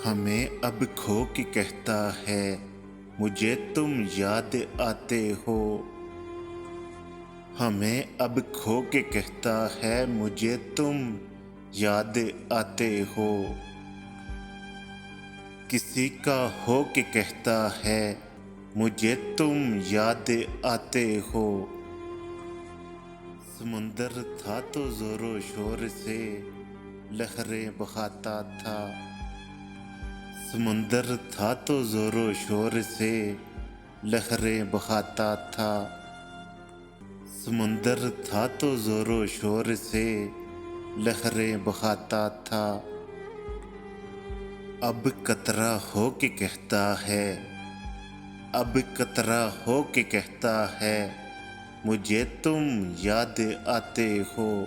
ہمیں اب کھو کے کہتا ہے مجھے تم یاد آتے ہو۔ ہمیں اب کھو کے کہتا ہے مجھے تم یاد آتے ہو۔ کسی کا ہو کے کہتا ہے مجھے تم یاد آتے ہو۔ سمندر تھا تو زور و شور سے لہریں بہاتا تھا۔ سمندر تھا تو زور و شور سے لہریں بہاتا تھا۔ سمندر تھا تو زور و شور سے لہریں بہاتا تھا۔ اب قطرہ ہو کے کہتا ہے، اب قطرہ ہو کے کہتا ہے مجھے تم یاد آتے ہو۔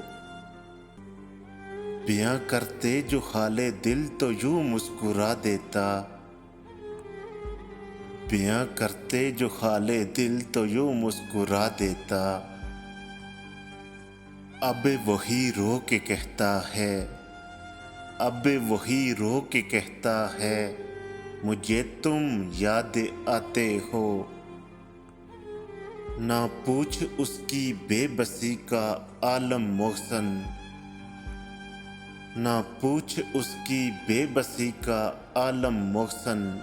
بیاں کرتے جو حال دل تو یوں مسکرا دیتا۔ بیاں کرتے جو حال دل تو یوں مسکرا دیتا۔ اب وہی رو کے کہتا ہے، اب وہی رو کے کہتا ہے مجھے تم یاد آتے ہو۔ نہ پوچھ اس کی بے بسی کا عالم محسن، نہ پوچھ اس کی بے بسی کا عالم محسن۔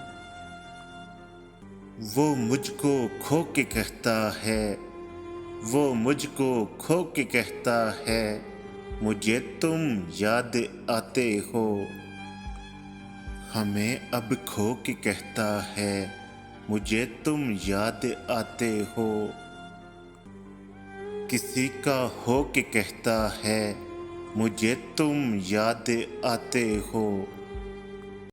وہ مجھ کو کھو کے کہتا ہے، وہ مجھ کو کھو کے کہتا ہے مجھے تم یاد آتے ہو۔ ہمیں اب کھو کے کہتا ہے مجھے تم یاد آتے ہو۔ کسی کا ہو کے کہتا ہے مجھے تم یاد آتے ہو۔